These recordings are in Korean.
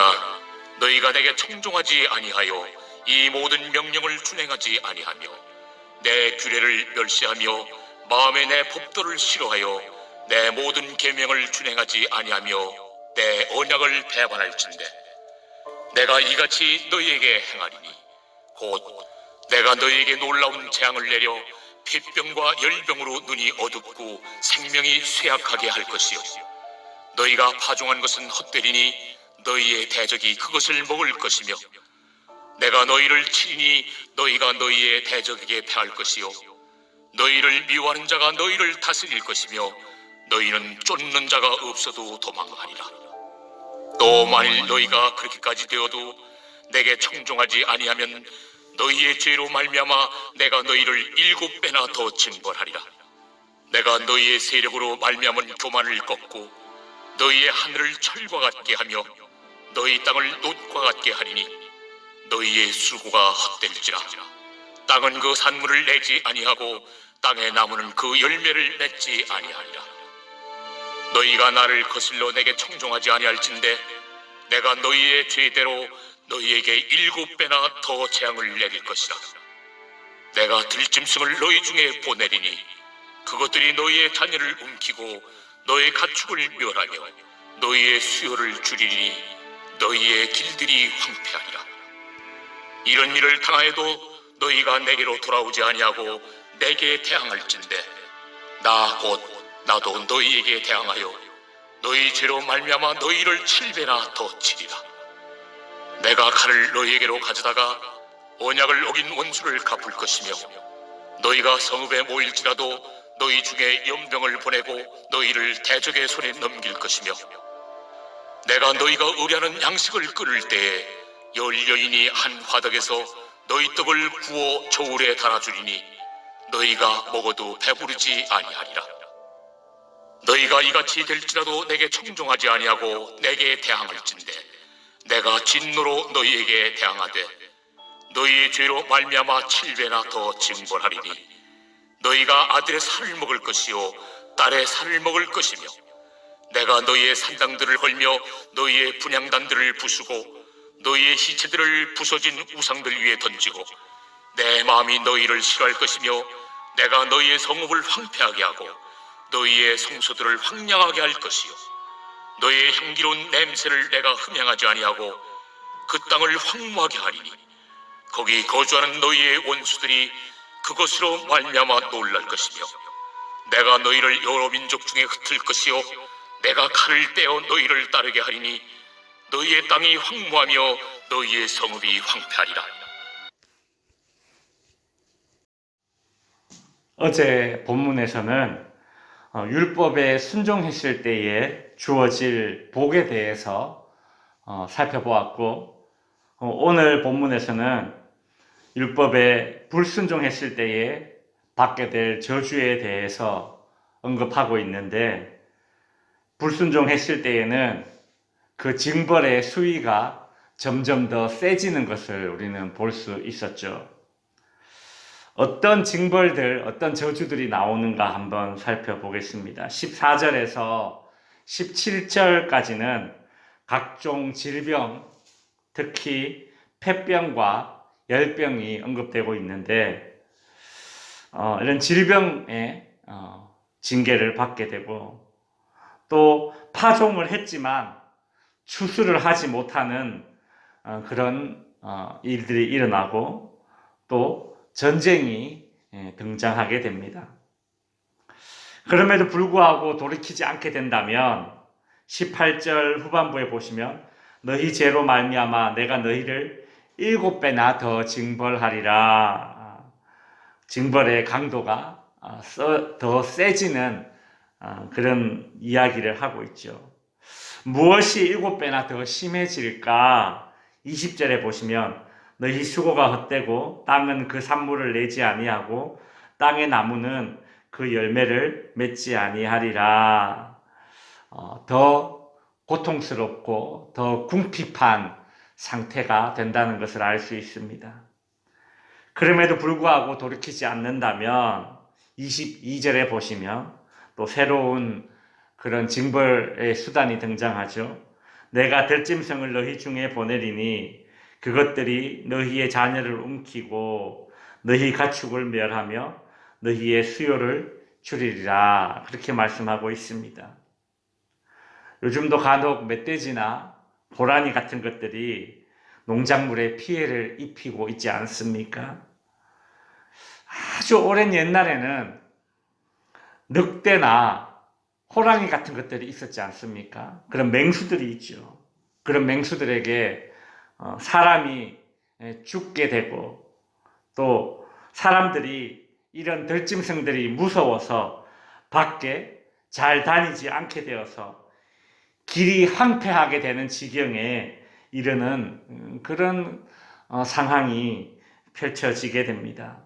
그러나 너희가 내게 청종하지 아니하여 이 모든 명령을 준행하지 아니하며 내 규례를 멸시하며 마음에 내 법도를 싫어하여 내 모든 계명을 준행하지 아니하며 내 언약을 배반할진대 내가 이같이 너희에게 행하리니 곧 내가 너희에게 놀라운 재앙을 내려 폐병과 열병으로 눈이 어둡고 생명이 쇠약하게 할 것이요 너희가 파종한 것은 헛되리니 너희의 대적이 그것을 먹을 것이며 내가 너희를 치리니 너희가 너희의 대적에게 패할 것이요 너희를 미워하는 자가 너희를 다스릴 것이며 너희는 쫓는 자가 없어도 도망하리라. 또 만일 너희가 그렇게까지 되어도 내게 청종하지 아니하면 너희의 죄로 말미암아 내가 너희를 7배나 더 징벌하리라. 내가 너희의 세력으로 말미암은 교만을 꺾고 너희의 하늘을 철과 같게 하며 너희 땅을 놋과 같게 하리니 너희의 수고가 헛될지라. 땅은 그 산물을 내지 아니하고 땅의 나무는 그 열매를 맺지 아니하리라. 너희가 나를 거슬러 내게 청종하지 아니할진대 내가 너희의 죄대로 너희에게 7배나 더 재앙을 내릴 것이라. 내가 들짐승을 너희 중에 보내리니 그것들이 너희의 자녀를 움키고 너의 가축을 멸하며 너희의 수요를 줄이니 너희의 길들이 황폐하리라. 이런 일을 당하여도 너희가 내게로 돌아오지 아니하고 내게 대항할진대 나 곧 나도 너희에게 대항하여 너희 죄로 말미암아 너희를 7배나 더 치리라. 내가 칼을 너희에게로 가져다가 언약을 어긴 원수를 갚을 것이며 너희가 성읍에 모일지라도 너희 중에 연병을 보내고 너희를 대적의 손에 넘길 것이며 내가 너희가 의뢰하는 양식을 끓일 때에 여인이 한 화덕에서 너희 떡을 구워 저울에 달아주리니 너희가 먹어도 배부르지 아니하리라. 너희가 이같이 될지라도 내게 청종하지 아니하고 내게 대항할진대 내가 진노로 너희에게 대항하되 너희의 죄로 말미암아 7배나 더 징벌하리니 너희가 아들의 살을 먹을 것이요 딸의 살을 먹을 것이며 내가 너희의 산당들을 헐며 너희의 분향단들을 부수고 너희의 시체들을 부서진 우상들 위에 던지고 내 마음이 너희를 싫어할 것이며 내가 너희의 성읍을 황폐하게 하고 너희의 성소들을 황량하게 할 것이요 너희의 향기로운 냄새를 내가 흠향하지 아니하고 그 땅을 황무하게 하리니 거기 거주하는 너희의 원수들이 그것으로 말미암아 놀랄 것이며 내가 너희를 여러 민족 중에 흩을 것이요 내가 칼을 떼어 너희를 따르게 하리니 너희의 땅이 황무하며 너희의 성읍이 황폐하리라. 어제 본문에서는 율법에 순종했을 때에 주어질 복에 대해서 살펴보았고 오늘 본문에서는 율법에 불순종했을 때에 받게 될 저주에 대해서 언급하고 있는데 불순종했을 때에는 그 징벌의 수위가 점점 더 세지는 것을 우리는 볼 수 있었죠. 어떤 징벌들, 어떤 저주들이 나오는가 한번 살펴보겠습니다. 14절에서 17절까지는 각종 질병, 특히 폐병과 열병이 언급되고 있는데 이런 질병의 징계를 받게 되고 또 파종을 했지만 추수를 하지 못하는 그런 일들이 일어나고 또 전쟁이 등장하게 됩니다. 그럼에도 불구하고 돌이키지 않게 된다면 18절 후반부에 보시면 너희 죄로 말미암아 내가 너희를 7배나 더 징벌하리라. 징벌의 강도가 더 세지는 그런 이야기를 하고 있죠. 무엇이 7배나 더 심해질까? 20절에 보시면 너희 수고가 헛되고 땅은 그 산물을 내지 아니하고 땅의 나무는 그 열매를 맺지 아니하리라. 더 고통스럽고 더 궁핍한 상태가 된다는 것을 알 수 있습니다. 그럼에도 불구하고 돌이키지 않는다면 22절에 보시면 또 새로운 그런 징벌의 수단이 등장하죠. 내가 들짐승을 너희 중에 보내리니 그것들이 너희의 자녀를 움키고 너희 가축을 멸하며 너희의 수요를 줄이리라. 그렇게 말씀하고 있습니다. 요즘도 간혹 멧돼지나 고라니 같은 것들이 농작물에 피해를 입히고 있지 않습니까? 아주 오랜 옛날에는 늑대나 호랑이 같은 것들이 있었지 않습니까? 그런 맹수들이 있죠. 그런 맹수들에게 사람이 죽게 되고 또 사람들이 이런 들짐승들이 무서워서 밖에 잘 다니지 않게 되어서 길이 황폐하게 되는 지경에 이르는 그런 상황이 펼쳐지게 됩니다.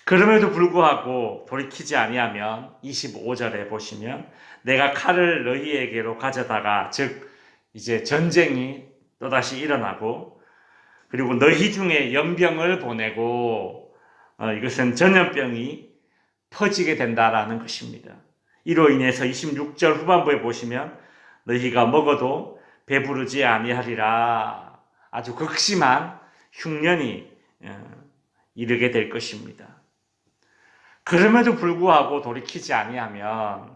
그럼에도 불구하고 돌이키지 아니하면 25절에 보시면 내가 칼을 너희에게로 가져다가 즉 이제 전쟁이 또다시 일어나고 그리고 너희 중에 연병을 보내고 이것은 전염병이 퍼지게 된다라는 것입니다. 이로 인해서 26절 후반부에 보시면 너희가 먹어도 배부르지 아니하리라. 아주 극심한 흉년이 이르게 될 것입니다. 그럼에도 불구하고 돌이키지 아니하면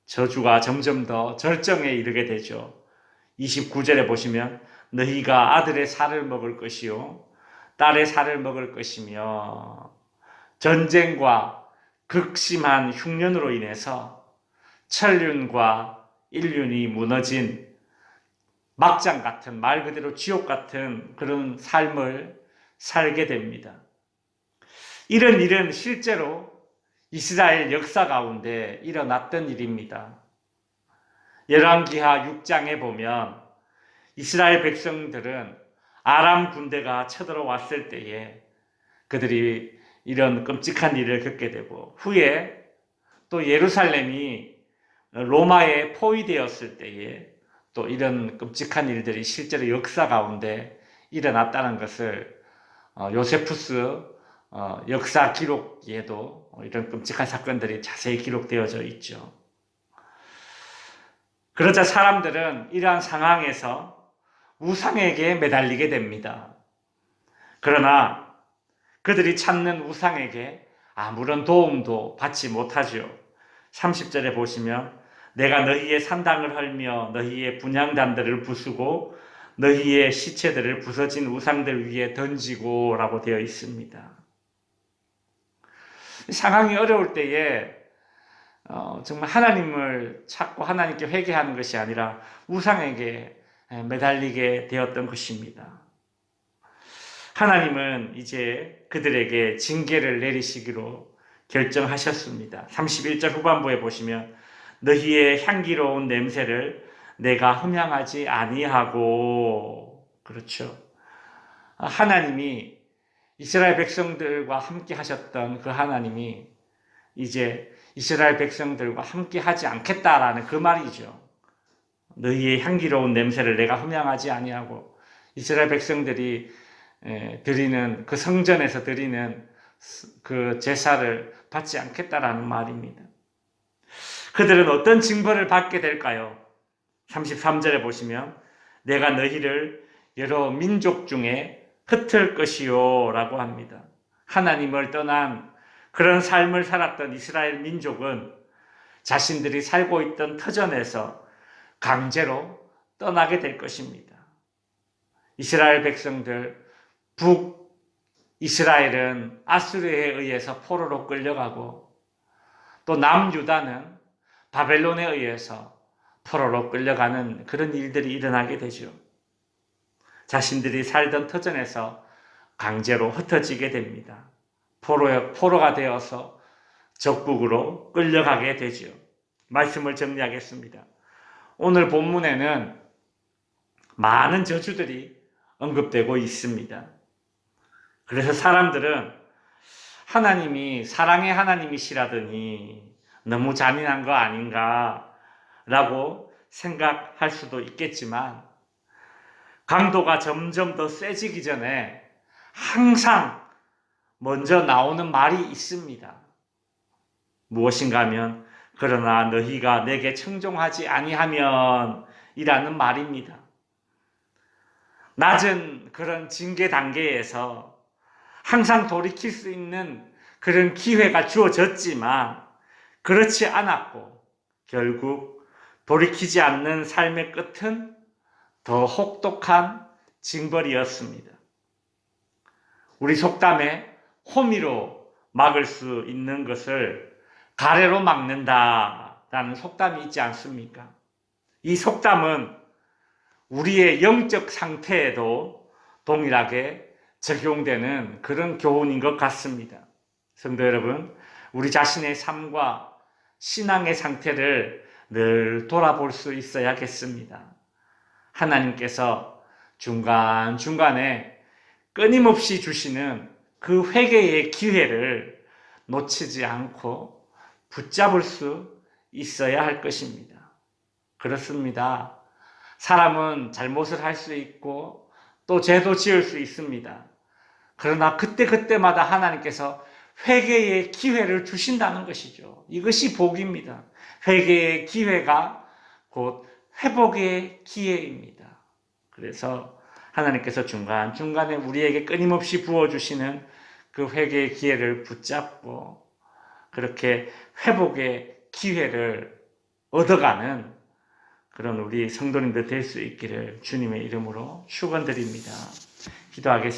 저주가 점점 더 절정에 이르게 되죠. 29절에 보시면 너희가 아들의 살을 먹을 것이요 딸의 살을 먹을 것이며 전쟁과 극심한 흉년으로 인해서 천륜과 인륜이 무너진 막장 같은 말 그대로 지옥 같은 그런 삶을 살게 됩니다. 이런 일은 실제로 이스라엘 역사 가운데 일어났던 일입니다. 열왕기하 6장에 보면 이스라엘 백성들은 아람 군대가 쳐들어왔을 때에 그들이 이런 끔찍한 일을 겪게 되고 후에 또 예루살렘이 로마에 포위되었을 때에 또 이런 끔찍한 일들이 실제로 역사 가운데 일어났다는 것을 요세푸스 역사 기록에도 이런 끔찍한 사건들이 자세히 기록되어져 있죠. 그러자 사람들은 이러한 상황에서 우상에게 매달리게 됩니다. 그러나 그들이 찾는 우상에게 아무런 도움도 받지 못하죠. 30절에 보시면 내가 너희의 산당을 헐며 너희의 분향단들을 부수고 너희의 시체들을 부서진 우상들 위에 던지고 라고 되어 있습니다. 상황이 어려울 때에 정말 하나님을 찾고 하나님께 회개하는 것이 아니라 우상에게 매달리게 되었던 것입니다. 하나님은 이제 그들에게 징계를 내리시기로 결정하셨습니다. 31절 후반부에 보시면 너희의 향기로운 냄새를 내가 흠향하지 아니하고 그렇죠. 하나님이 이스라엘 백성들과 함께 하셨던 그 하나님이 이제 이스라엘 백성들과 함께 하지 않겠다라는 그 말이죠. 너희의 향기로운 냄새를 내가 흠향하지 아니하고 이스라엘 백성들이 드리는 그 성전에서 드리는 그 제사를 받지 않겠다라는 말입니다. 그들은 어떤 징벌을 받게 될까요? 33절에 보시면 내가 너희를 여러 민족 중에 흩을 것이요 라고 합니다. 하나님을 떠난 그런 삶을 살았던 이스라엘 민족은 자신들이 살고 있던 터전에서 강제로 떠나게 될 것입니다. 이스라엘 백성들 북이스라엘은 아수르에 의해서 포로로 끌려가고 또 남유다는 바벨론에 의해서 포로로 끌려가는 그런 일들이 일어나게 되죠. 자신들이 살던 터전에서 강제로 흩어지게 됩니다. 포로가 되어서 적국으로 끌려가게 되죠. 말씀을 정리하겠습니다. 오늘 본문에는 많은 저주들이 언급되고 있습니다. 그래서 사람들은 하나님이 사랑의 하나님이시라더니 너무 잔인한 거 아닌가라고 생각할 수도 있겠지만 강도가 점점 더 세지기 전에 항상 먼저 나오는 말이 있습니다. 무엇인가 하면 그러나 너희가 내게 청종하지 아니하면 이라는 말입니다. 낮은 그런 징계 단계에서 항상 돌이킬 수 있는 그런 기회가 주어졌지만 그렇지 않았고 결국 돌이키지 않는 삶의 끝은 더 혹독한 징벌이었습니다. 우리 속담에 호미로 막을 수 있는 것을 가래로 막는다라는 속담이 있지 않습니까? 이 속담은 우리의 영적 상태에도 동일하게 적용되는 그런 교훈인 것 같습니다. 성도 여러분, 우리 자신의 삶과 신앙의 상태를 늘 돌아볼 수 있어야겠습니다. 하나님께서 중간중간에 끊임없이 주시는 그 회개의 기회를 놓치지 않고 붙잡을 수 있어야 할 것입니다. 그렇습니다. 사람은 잘못을 할 수 있고 또 죄도 지을 수 있습니다. 그러나 그때마다 하나님께서 회개의 기회를 주신다는 것이죠. 이것이 복입니다. 회개의 기회가 곧 회복의 기회입니다. 그래서 하나님께서 중간중간에 우리에게 끊임없이 부어주시는 그 회개의 기회를 붙잡고 그렇게 회복의 기회를 얻어가는 그런 우리 성도님들 될 수 있기를 주님의 이름으로 축원드립니다. 기도하겠습니다.